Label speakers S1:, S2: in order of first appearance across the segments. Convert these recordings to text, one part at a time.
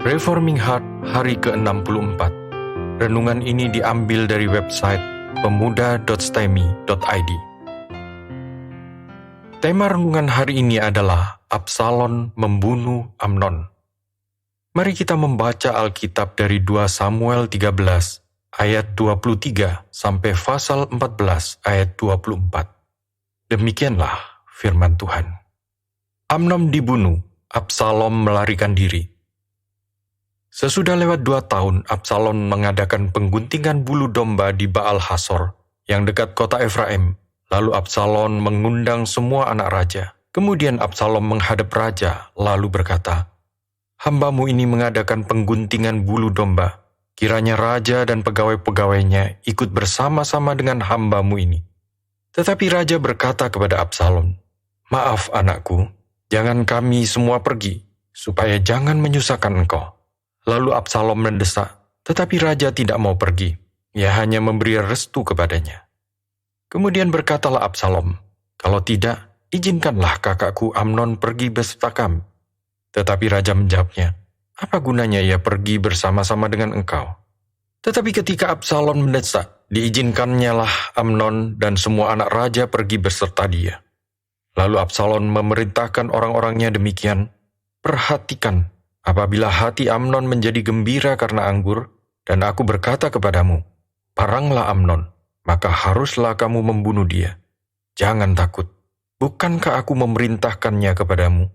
S1: Reforming Heart hari ke-64. Renungan ini diambil dari website pemuda.stemi.id. Tema renungan hari ini adalah Absalom membunuh Amnon. Mari kita membaca Alkitab dari 2 Samuel 13 ayat 23 sampai pasal 14 ayat 24. Demikianlah firman Tuhan. Amnon dibunuh, Absalom melarikan diri. Sesudah lewat 2 tahun, Absalom mengadakan pengguntingan bulu domba di Baal Hasor, yang dekat kota Efraim. Lalu Absalom mengundang semua anak raja. Kemudian Absalom menghadap raja, lalu berkata, "Hambamu ini mengadakan pengguntingan bulu domba. Kiranya raja dan pegawai-pegawainya ikut bersama-sama dengan hambamu ini." Tetapi raja berkata kepada Absalom, "Maaf anakku, jangan kami semua pergi, supaya jangan menyusahkan engkau." Lalu Absalom mendesak, tetapi raja tidak mau pergi. Ia hanya memberi restu kepadanya. Kemudian berkatalah Absalom, "Kalau tidak, izinkanlah kakakku Amnon pergi beserta kami." Tetapi raja menjawabnya, "Apa gunanya ia pergi bersama-sama dengan engkau?" Tetapi ketika Absalom mendesak, diizinkannya lah Amnon dan semua anak raja pergi beserta dia. Lalu Absalom memerintahkan orang-orangnya demikian, "Perhatikan, apabila hati Amnon menjadi gembira karena anggur, dan aku berkata kepadamu, paranglah Amnon, maka haruslah kamu membunuh dia. Jangan takut, bukankah aku memerintahkannya kepadamu?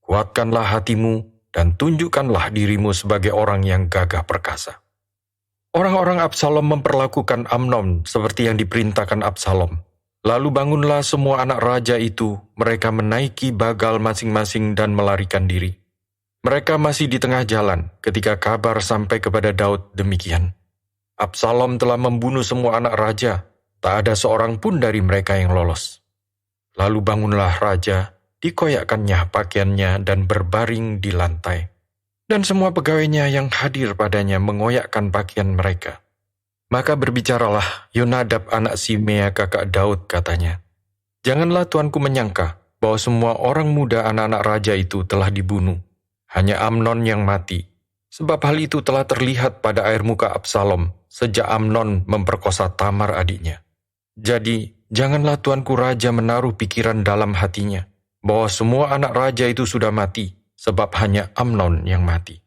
S1: Kuatkanlah hatimu dan tunjukkanlah dirimu sebagai orang yang gagah perkasa." Orang-orang Absalom memperlakukan Amnon seperti yang diperintahkan Absalom. Lalu bangunlah semua anak raja itu, mereka menaiki bagal masing-masing dan melarikan diri. Mereka masih di tengah jalan ketika kabar sampai kepada Daud demikian. Absalom telah membunuh semua anak raja, tak ada seorang pun dari mereka yang lolos. Lalu bangunlah raja, dikoyakkannya pakaiannya dan berbaring di lantai. Dan semua pegawainya yang hadir padanya mengoyakkan pakaian mereka. Maka berbicaralah Yonadab anak Simea kakak Daud katanya, "Janganlah tuanku menyangka bahwa semua orang muda anak-anak raja itu telah dibunuh. Hanya Amnon yang mati, sebab hal itu telah terlihat pada air muka Absalom sejak Amnon memperkosa Tamar adiknya. Jadi, janganlah tuanku raja menaruh pikiran dalam hatinya, bahwa semua anak raja itu sudah mati, sebab hanya Amnon yang mati."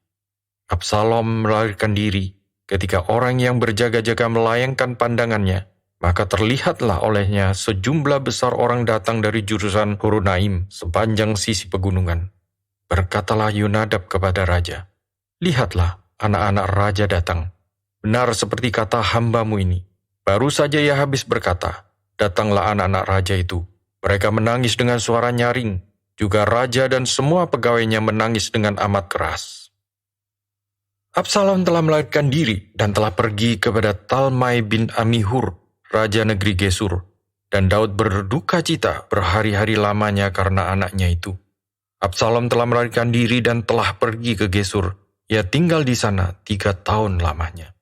S1: Absalom melarikan diri ketika orang yang berjaga-jaga melayangkan pandangannya, maka terlihatlah olehnya sejumlah besar orang datang dari jurusan Horonaim sepanjang sisi pegunungan. Berkatalah Yonadab kepada raja, "Lihatlah, anak-anak raja datang. Benar seperti kata hambamu ini. Baru saja ia habis berkata, datanglah anak-anak raja itu. Mereka menangis dengan suara nyaring. Juga raja dan semua pegawainya menangis dengan amat keras." Absalom telah melarikan diri dan telah pergi kepada Talmai bin Amihur, raja negeri Gesur. Dan Daud berduka cita berhari-hari lamanya karena anaknya itu. Absalom telah melarikan diri dan telah pergi ke Gesur. Ia tinggal di sana 3 tahun lamanya.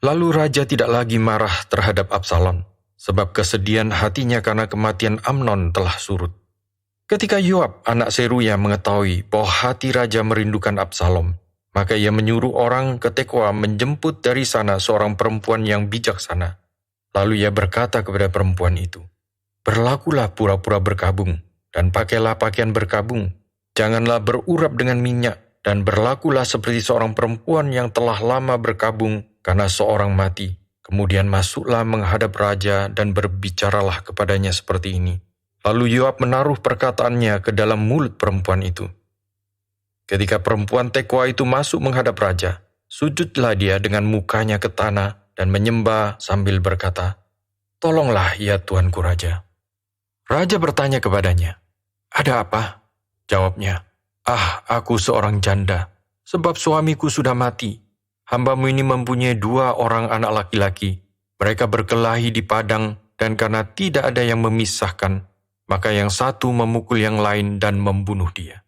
S1: Lalu raja tidak lagi marah terhadap Absalom, sebab kesedihan hatinya karena kematian Amnon telah surut. Ketika Yoab, anak Seruya, mengetahui bahwa hati raja merindukan Absalom, maka ia menyuruh orang ke Tekoa menjemput dari sana seorang perempuan yang bijaksana. Lalu ia berkata kepada perempuan itu, "Berlakulah pura-pura berkabung, dan pakailah pakaian berkabung. Janganlah berurap dengan minyak, dan berlakulah seperti seorang perempuan yang telah lama berkabung karena seorang mati. Kemudian masuklah menghadap raja dan berbicaralah kepadanya seperti ini." Lalu Yoab menaruh perkataannya ke dalam mulut perempuan itu. Ketika perempuan Tekoa itu masuk menghadap raja, sujudlah dia dengan mukanya ke tanah dan menyembah sambil berkata, "Tolonglah ya tuanku raja." Raja bertanya kepadanya, "Ada apa?" Jawabnya, Aku seorang janda, sebab suamiku sudah mati. Hambamu ini mempunyai 2 orang anak laki-laki. Mereka berkelahi di padang, dan karena tidak ada yang memisahkan, maka yang satu memukul yang lain dan membunuh dia.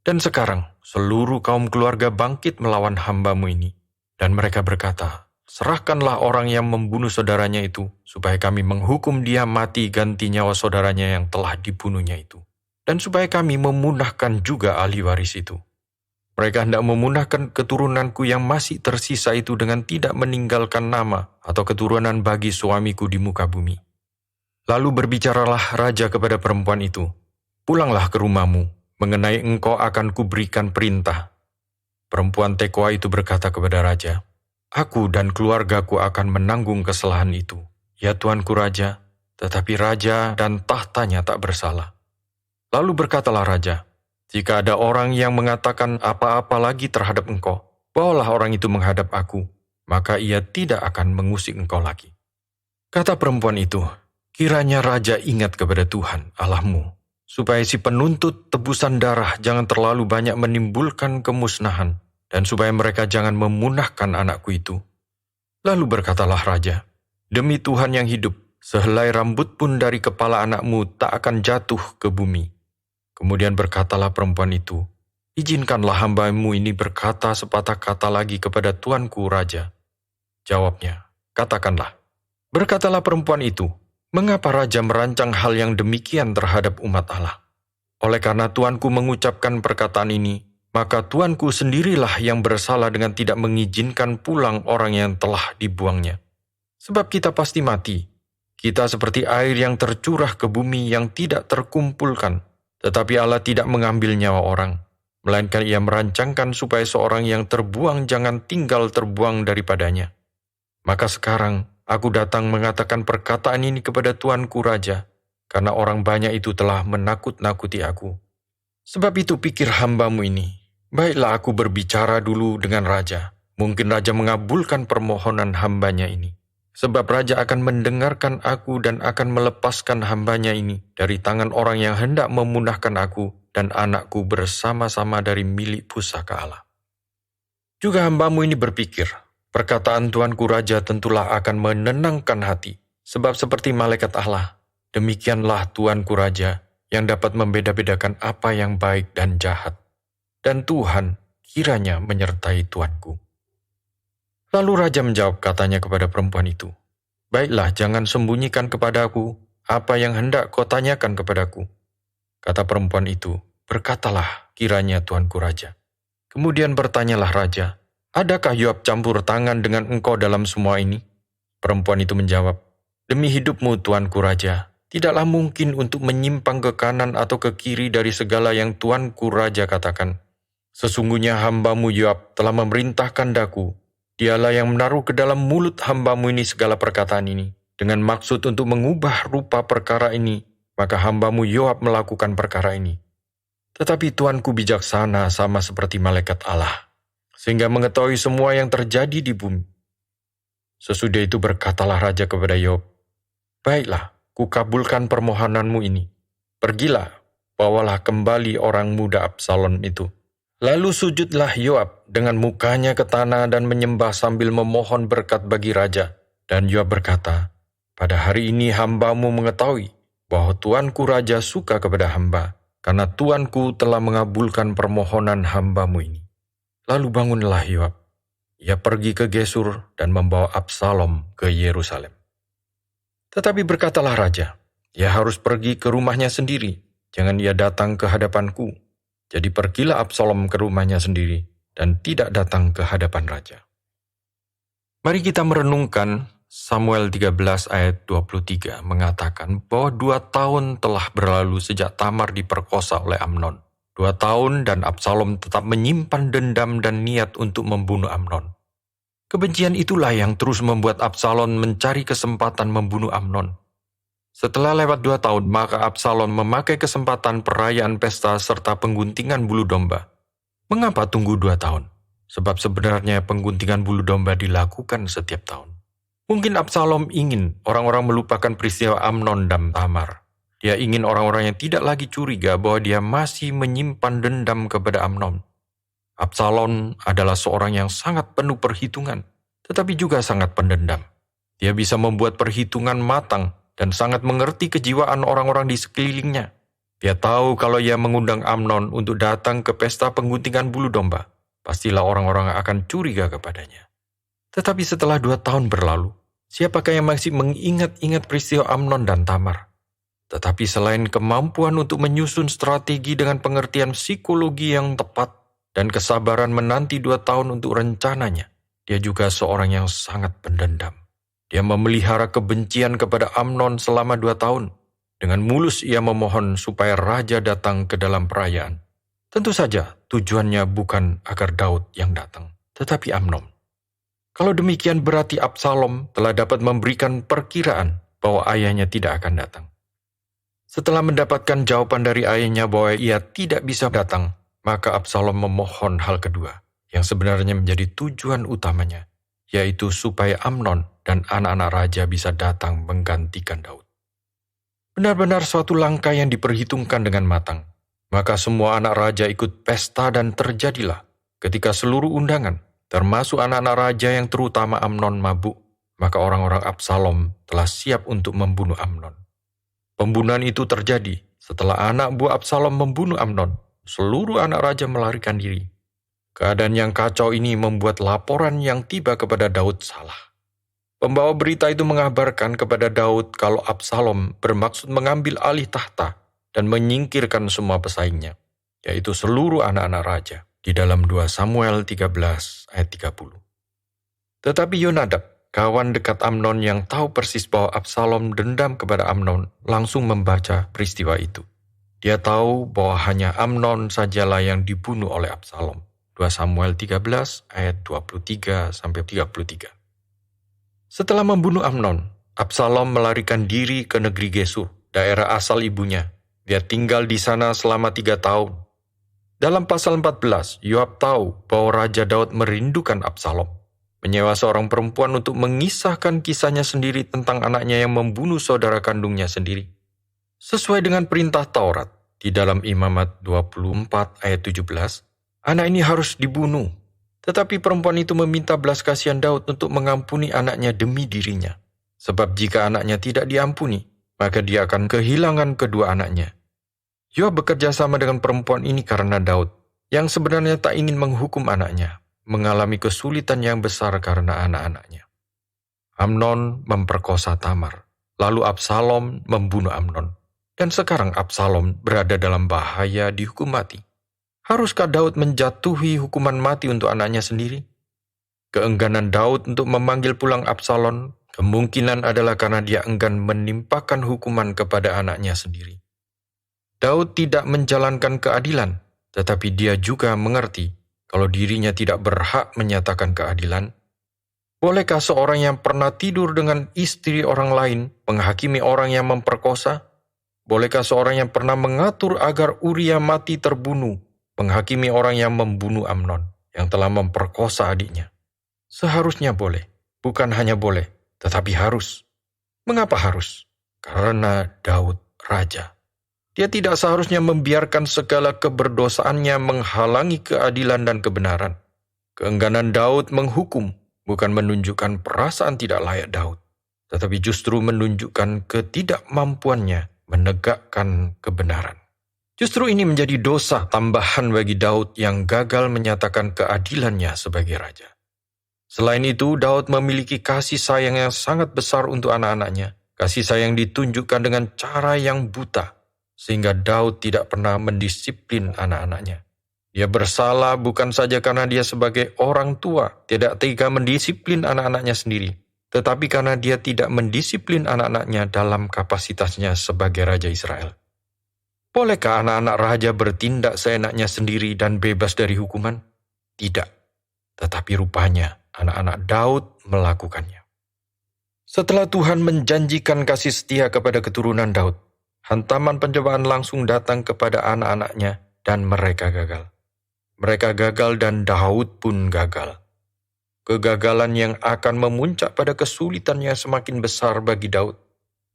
S1: Dan sekarang seluruh kaum keluarga bangkit melawan hambamu ini. Dan mereka berkata, serahkanlah orang yang membunuh saudaranya itu, supaya kami menghukum dia mati ganti nyawa saudaranya yang telah dibunuhnya itu. Dan supaya kami memunahkan juga ahli waris itu. Mereka hendak memunahkan keturunanku yang masih tersisa itu dengan tidak meninggalkan nama atau keturunan bagi suamiku di muka bumi. Lalu berbicaralah raja kepada perempuan itu, "Pulanglah ke rumahmu, mengenai engkau akan kuberikan perintah." Perempuan Tekoa itu berkata kepada raja, "Aku dan keluargaku akan menanggung kesalahan itu, ya tuanku raja, tetapi raja dan tahtanya tak bersalah." Lalu berkatalah raja, "Jika ada orang yang mengatakan apa-apa lagi terhadap engkau, bawalah orang itu menghadap aku, maka ia tidak akan mengusik engkau lagi." Kata perempuan itu, "Kiranya raja ingat kepada Tuhan Allahmu, supaya si penuntut tebusan darah jangan terlalu banyak menimbulkan kemusnahan, dan supaya mereka jangan memunahkan anakku itu." Lalu berkatalah raja, "Demi Tuhan yang hidup, sehelai rambut pun dari kepala anakmu tak akan jatuh ke bumi." Kemudian berkatalah perempuan itu, "Izinkanlah hambamu ini berkata sepatah kata lagi kepada tuanku raja." Jawabnya, "Katakanlah." Berkatalah perempuan itu, "Mengapa raja merancang hal yang demikian terhadap umat Allah? Oleh karena tuanku mengucapkan perkataan ini, maka tuanku sendirilah yang bersalah dengan tidak mengizinkan pulang orang yang telah dibuangnya. Sebab kita pasti mati. Kita seperti air yang tercurah ke bumi yang tidak terkumpulkan. Tetapi Allah tidak mengambil nyawa orang, melainkan Ia merancangkan supaya seorang yang terbuang jangan tinggal terbuang daripadanya. Maka sekarang aku datang mengatakan perkataan ini kepada tuanku raja, karena orang banyak itu telah menakut-nakuti aku. Sebab itu pikir hambamu ini, baiklah aku berbicara dulu dengan raja, mungkin raja mengabulkan permohonan hambanya ini. Sebab raja akan mendengarkan aku dan akan melepaskan hambanya ini dari tangan orang yang hendak memunahkan aku dan anakku bersama-sama dari milik pusaka Allah. Juga hambamu ini berpikir, perkataan tuanku raja tentulah akan menenangkan hati, sebab seperti malaikat Allah, demikianlah tuanku raja yang dapat membeda-bedakan apa yang baik dan jahat. Dan Tuhan kiranya menyertai tuanku. Lalu raja menjawab katanya kepada perempuan itu, "Baiklah, jangan sembunyikan kepadaku apa yang hendak kau tanyakan kepadaku." Kata perempuan itu, "Berkatalah kiranya tuanku raja." Kemudian bertanyalah raja, "Adakah Yoab campur tangan dengan engkau dalam semua ini?" Perempuan itu menjawab, "Demi hidupmu tuanku raja, tidaklah mungkin untuk menyimpang ke kanan atau ke kiri dari segala yang tuanku raja katakan. Sesungguhnya hambamu Yoab telah memerintahkan daku. Dialah yang menaruh ke dalam mulut hambamu ini segala perkataan ini, dengan maksud untuk mengubah rupa perkara ini, maka hambamu Yoab melakukan perkara ini. Tetapi tuanku bijaksana sama seperti malaikat Allah, sehingga mengetahui semua yang terjadi di bumi." Sesudah itu berkatalah raja kepada Yoab, "Baiklah, kukabulkan permohonanmu ini. Pergilah, bawalah kembali orang muda Absalom itu." Lalu sujudlah Yoab dengan mukanya ke tanah dan menyembah sambil memohon berkat bagi raja. Dan Yoab berkata, "Pada hari ini hambamu mengetahui bahwa tuanku raja suka kepada hamba, karena tuanku telah mengabulkan permohonan hambamu ini." Lalu bangunlah Yoab. Ia pergi ke Gesur dan membawa Absalom ke Yerusalem. Tetapi berkatalah raja, "Ia harus pergi ke rumahnya sendiri, jangan ia datang ke hadapanku." Jadi pergilah Absalom ke rumahnya sendiri dan tidak datang ke hadapan raja. Mari kita merenungkan Samuel 13 ayat 23 mengatakan bahwa 2 tahun telah berlalu sejak Tamar diperkosa oleh Amnon. 2 tahun dan Absalom tetap menyimpan dendam dan niat untuk membunuh Amnon. Kebencian itulah yang terus membuat Absalom mencari kesempatan membunuh Amnon. Setelah lewat 2 tahun, maka Absalom memakai kesempatan perayaan pesta serta pengguntingan bulu domba. Mengapa tunggu 2 tahun? Sebab sebenarnya pengguntingan bulu domba dilakukan setiap tahun. Mungkin Absalom ingin orang-orang melupakan peristiwa Amnon dan Tamar. Dia ingin orang-orang yang tidak lagi curiga bahwa dia masih menyimpan dendam kepada Amnon. Absalom adalah seorang yang sangat penuh perhitungan, tetapi juga sangat pendendam. Dia bisa membuat perhitungan matang dan sangat mengerti kejiwaan orang-orang di sekelilingnya. Dia tahu kalau ia mengundang Amnon untuk datang ke pesta pengguntingan bulu domba, pastilah orang-orang akan curiga kepadanya. Tetapi setelah 2 tahun berlalu, siapakah yang masih mengingat-ingat peristiwa Amnon dan Tamar? Tetapi selain kemampuan untuk menyusun strategi dengan pengertian psikologi yang tepat, dan kesabaran menanti 2 tahun untuk rencananya. Dia juga seorang yang sangat pendendam. Dia memelihara kebencian kepada Amnon selama 2 tahun. Dengan mulus ia memohon supaya raja datang ke dalam perayaan. Tentu saja tujuannya bukan agar Daud yang datang, tetapi Amnon. Kalau demikian berarti Absalom telah dapat memberikan perkiraan bahwa ayahnya tidak akan datang. Setelah mendapatkan jawaban dari ayahnya bahwa ia tidak bisa datang, maka Absalom memohon hal kedua, yang sebenarnya menjadi tujuan utamanya, yaitu supaya Amnon dan anak-anak raja bisa datang menggantikan Daud. Benar-benar suatu langkah yang diperhitungkan dengan matang. Maka semua anak raja ikut pesta dan terjadilah ketika seluruh undangan, termasuk anak-anak raja yang terutama Amnon mabuk, maka orang-orang Absalom telah siap untuk membunuh Amnon. Pembunuhan itu terjadi setelah anak buah Absalom membunuh Amnon. Seluruh anak raja melarikan diri. Keadaan yang kacau ini membuat laporan yang tiba kepada Daud salah. Pembawa berita itu mengabarkan kepada Daud kalau Absalom bermaksud mengambil alih tahta dan menyingkirkan semua pesaingnya, yaitu seluruh anak-anak raja, di dalam 2 Samuel 13 ayat 30. Tetapi Yonadab, kawan dekat Amnon yang tahu persis bahwa Absalom dendam kepada Amnon, langsung membaca peristiwa itu. Dia tahu bahwa hanya Amnon sajalah yang dibunuh oleh Absalom. 2 Samuel 13 ayat 23-33. Setelah membunuh Amnon, Absalom melarikan diri ke negeri Gesur, daerah asal ibunya. Dia tinggal di sana selama 3 tahun. Dalam pasal 14, Yoab tahu bahwa Raja Daud merindukan Absalom, menyewa seorang perempuan untuk mengisahkan kisahnya sendiri tentang anaknya yang membunuh saudara kandungnya sendiri. Sesuai dengan perintah Taurat, di dalam Imamat 24 ayat 17, anak ini harus dibunuh. Tetapi perempuan itu meminta belas kasihan Daud untuk mengampuni anaknya demi dirinya. Sebab jika anaknya tidak diampuni, maka dia akan kehilangan kedua anaknya. Yoab bekerja sama dengan perempuan ini karena Daud, yang sebenarnya tak ingin menghukum anaknya, mengalami kesulitan yang besar karena anak-anaknya. Amnon memperkosa Tamar, lalu Absalom membunuh Amnon, dan sekarang Absalom berada dalam bahaya dihukum mati. Haruskah Daud menjatuhi hukuman mati untuk anaknya sendiri? Keengganan Daud untuk memanggil pulang Absalom kemungkinan adalah karena dia enggan menimpakan hukuman kepada anaknya sendiri. Daud tidak menjalankan keadilan, tetapi dia juga mengerti kalau dirinya tidak berhak menyatakan keadilan. Bolehkah seorang yang pernah tidur dengan istri orang lain menghakimi orang yang memperkosa? Bolehkah seorang yang pernah mengatur agar Uria mati terbunuh menghakimi orang yang membunuh Amnon, yang telah memperkosa adiknya? Seharusnya boleh, bukan hanya boleh, tetapi harus. Mengapa harus? Karena Daud raja. Dia tidak seharusnya membiarkan segala keberdosaannya menghalangi keadilan dan kebenaran. Keengganan Daud menghukum bukan menunjukkan perasaan tidak layak Daud, tetapi justru menunjukkan ketidakmampuannya menegakkan kebenaran. Justru ini menjadi dosa tambahan bagi Daud yang gagal menyatakan keadilannya sebagai raja. Selain itu, Daud memiliki kasih sayang yang sangat besar untuk anak-anaknya. Kasih sayang ditunjukkan dengan cara yang buta, sehingga Daud tidak pernah mendisiplin anak-anaknya. Dia bersalah bukan saja karena dia sebagai orang tua tidak tega mendisiplin anak-anaknya sendiri, tetapi karena dia tidak mendisiplin anak-anaknya dalam kapasitasnya sebagai Raja Israel. Bolehkah anak-anak raja bertindak seenaknya sendiri dan bebas dari hukuman? Tidak. Tetapi rupanya anak-anak Daud melakukannya. Setelah Tuhan menjanjikan kasih setia kepada keturunan Daud, hantaman pencobaan langsung datang kepada anak-anaknya dan mereka gagal. Mereka gagal dan Daud pun gagal. Kegagalan yang akan memuncak pada kesulitan yang semakin besar bagi Daud.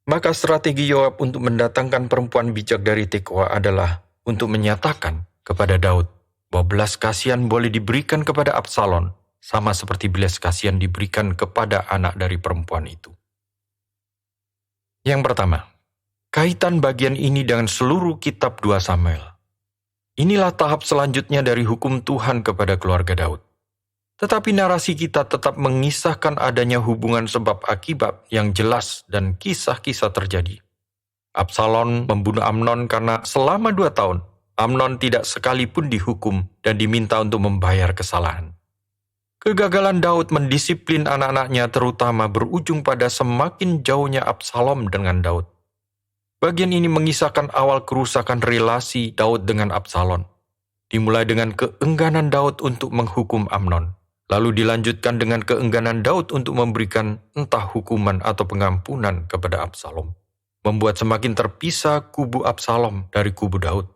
S1: Maka strategi Yoab untuk mendatangkan perempuan bijak dari Tekoa adalah untuk menyatakan kepada Daud bahwa belas kasihan boleh diberikan kepada Absalom, sama seperti belas kasihan diberikan kepada anak dari perempuan itu. Yang pertama, kaitan bagian ini dengan seluruh kitab 2 Samuel. Inilah tahap selanjutnya dari hukum Tuhan kepada keluarga Daud. Tetapi narasi kita tetap mengisahkan adanya hubungan sebab akibat yang jelas dan kisah-kisah terjadi. Absalom membunuh Amnon karena selama 2 tahun Amnon tidak sekalipun dihukum dan diminta untuk membayar kesalahan. Kegagalan Daud mendisiplin anak-anaknya terutama berujung pada semakin jauhnya Absalom dengan Daud. Bagian ini mengisahkan awal kerusakan relasi Daud dengan Absalom. Dimulai dengan keengganan Daud untuk menghukum Amnon, lalu dilanjutkan dengan keengganan Daud untuk memberikan entah hukuman atau pengampunan kepada Absalom, membuat semakin terpisah kubu Absalom dari kubu Daud.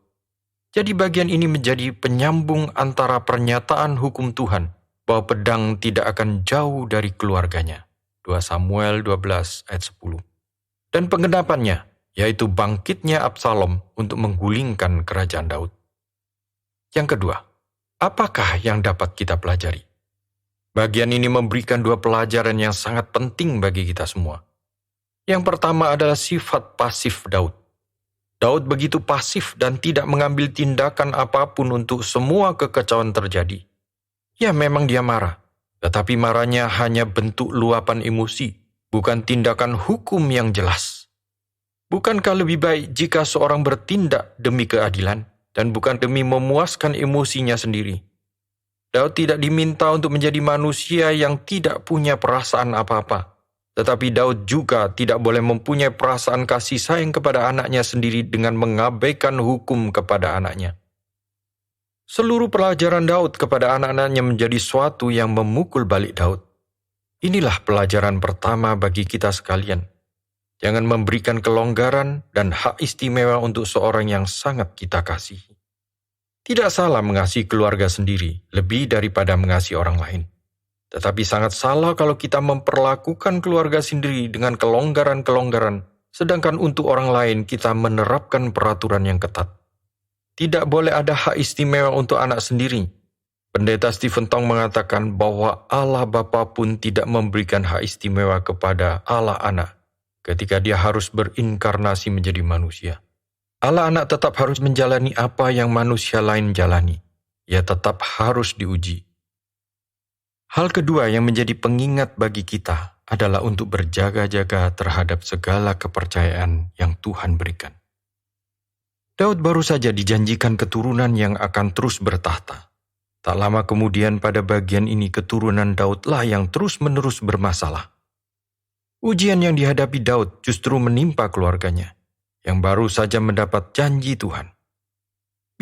S1: Jadi bagian ini menjadi penyambung antara pernyataan hukum Tuhan bahwa pedang tidak akan jauh dari keluarganya. 2 Samuel 12 ayat 10. Dan penggenapannya, yaitu bangkitnya Absalom untuk menggulingkan kerajaan Daud. Yang kedua, apakah yang dapat kita pelajari? Bagian ini memberikan 2 pelajaran yang sangat penting bagi kita semua. Yang pertama adalah sifat pasif Daud. Daud begitu pasif dan tidak mengambil tindakan apapun untuk semua kekacauan terjadi. Ya, memang dia marah, tetapi marahnya hanya bentuk luapan emosi, bukan tindakan hukum yang jelas. Bukankah lebih baik jika seorang bertindak demi keadilan dan bukan demi memuaskan emosinya sendiri? Daud tidak diminta untuk menjadi manusia yang tidak punya perasaan apa-apa, tetapi Daud juga tidak boleh mempunyai perasaan kasih sayang kepada anaknya sendiri dengan mengabaikan hukum kepada anaknya. Seluruh pelajaran Daud kepada anak-anaknya menjadi suatu yang memukul balik Daud. Inilah pelajaran pertama bagi kita sekalian. Jangan memberikan kelonggaran dan hak istimewa untuk seorang yang sangat kita kasihi. Tidak salah mengasihi keluarga sendiri lebih daripada mengasihi orang lain. Tetapi sangat salah kalau kita memperlakukan keluarga sendiri dengan kelonggaran-kelonggaran, sedangkan untuk orang lain kita menerapkan peraturan yang ketat. Tidak boleh ada hak istimewa untuk anak sendiri. Pendeta Stephen Tong mengatakan bahwa Allah Bapa pun tidak memberikan hak istimewa kepada Allah Anak ketika dia harus berinkarnasi menjadi manusia. Allah Anak tetap harus menjalani apa yang manusia lain jalani. Ia tetap harus diuji. Hal kedua yang menjadi pengingat bagi kita adalah untuk berjaga-jaga terhadap segala kepercayaan yang Tuhan berikan. Daud baru saja dijanjikan keturunan yang akan terus bertahta. Tak lama kemudian pada bagian ini keturunan Daudlah yang terus-menerus bermasalah. Ujian yang dihadapi Daud justru menimpa keluarganya, yang baru saja mendapat janji Tuhan.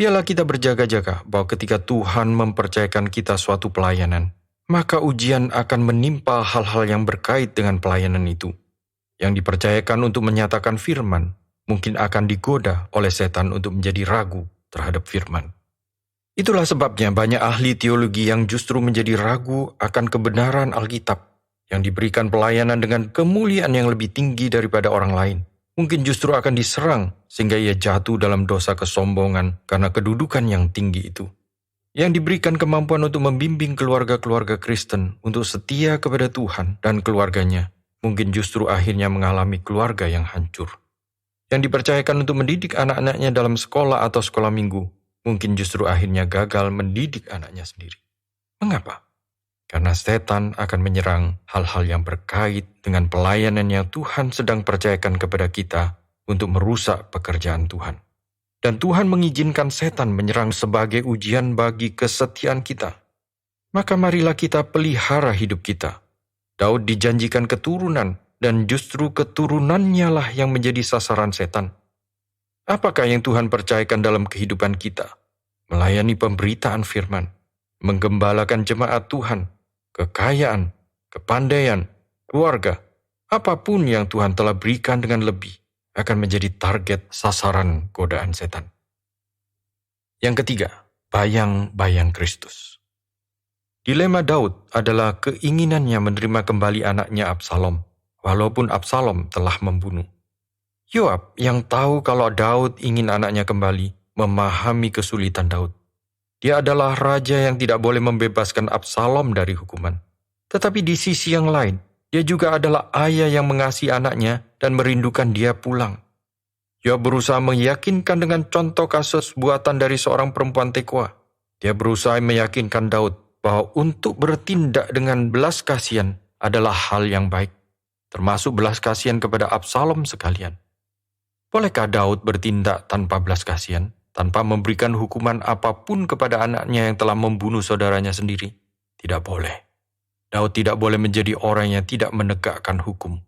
S1: Biarlah kita berjaga-jaga bahwa ketika Tuhan mempercayakan kita suatu pelayanan, maka ujian akan menimpa hal-hal yang berkait dengan pelayanan itu. Yang dipercayakan untuk menyatakan firman, mungkin akan digoda oleh setan untuk menjadi ragu terhadap firman. Itulah sebabnya banyak ahli teologi yang justru menjadi ragu akan kebenaran Alkitab, yang diberikan pelayanan dengan kemuliaan yang lebih tinggi daripada orang lain. Mungkin justru akan diserang sehingga ia jatuh dalam dosa kesombongan karena kedudukan yang tinggi itu. Yang diberikan kemampuan untuk membimbing keluarga-keluarga Kristen untuk setia kepada Tuhan dan keluarganya, mungkin justru akhirnya mengalami keluarga yang hancur. Yang dipercayakan untuk mendidik anak-anaknya dalam sekolah atau sekolah minggu, mungkin justru akhirnya gagal mendidik anaknya sendiri. Mengapa? Karena setan akan menyerang hal-hal yang berkait dengan pelayanan yang Tuhan sedang percayakan kepada kita untuk merusak pekerjaan Tuhan. Dan Tuhan mengizinkan setan menyerang sebagai ujian bagi kesetiaan kita. Maka marilah kita pelihara hidup kita. Daud dijanjikan keturunan, dan justru keturunannya lah yang menjadi sasaran setan. Apakah yang Tuhan percayakan dalam kehidupan kita? Melayani pemberitaan firman, menggembalakan jemaat Tuhan, kekayaan, kepandaian, keluarga, apapun yang Tuhan telah berikan dengan lebih, akan menjadi target sasaran godaan setan. Yang ketiga, bayang-bayang Kristus. Dilema Daud adalah keinginannya menerima kembali anaknya Absalom, walaupun Absalom telah membunuh. Yoab yang tahu kalau Daud ingin anaknya kembali, memahami kesulitan Daud. Dia adalah raja yang tidak boleh membebaskan Absalom dari hukuman. Tetapi di sisi yang lain, dia juga adalah ayah yang mengasihi anaknya dan merindukan dia pulang. Yoab berusaha meyakinkan dengan contoh kasus buatan dari seorang perempuan tekwa. Dia berusaha meyakinkan Daud bahwa untuk bertindak dengan belas kasihan adalah hal yang baik, termasuk belas kasihan kepada Absalom sekalian. Bolehkah Daud bertindak tanpa belas kasihan? tanpa memberikan hukuman apapun kepada anaknya yang telah membunuh saudaranya sendiri? Tidak boleh. Daud tidak boleh menjadi orang yang tidak menegakkan hukum.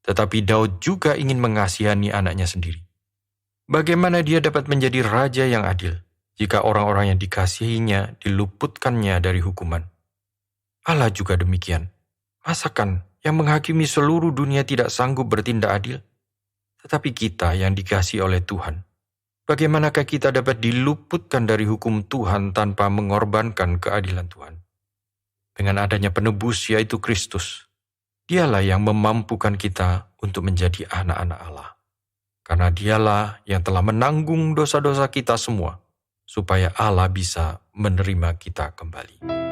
S1: Tetapi Daud juga ingin mengasihani anaknya sendiri. Bagaimana dia dapat menjadi raja yang adil jika orang-orang yang dikasihinya diluputkannya dari hukuman? Allah juga demikian. Masakan yang menghakimi seluruh dunia tidak sanggup bertindak adil? Tetapi kita yang dikasihi oleh Tuhan, bagaimanakah kita dapat diluputkan dari hukum Tuhan tanpa mengorbankan keadilan Tuhan? Dengan adanya penebus yaitu Kristus, Dialah yang memampukan kita untuk menjadi anak-anak Allah. Karena Dialah yang telah menanggung dosa-dosa kita semua, supaya Allah bisa menerima kita kembali.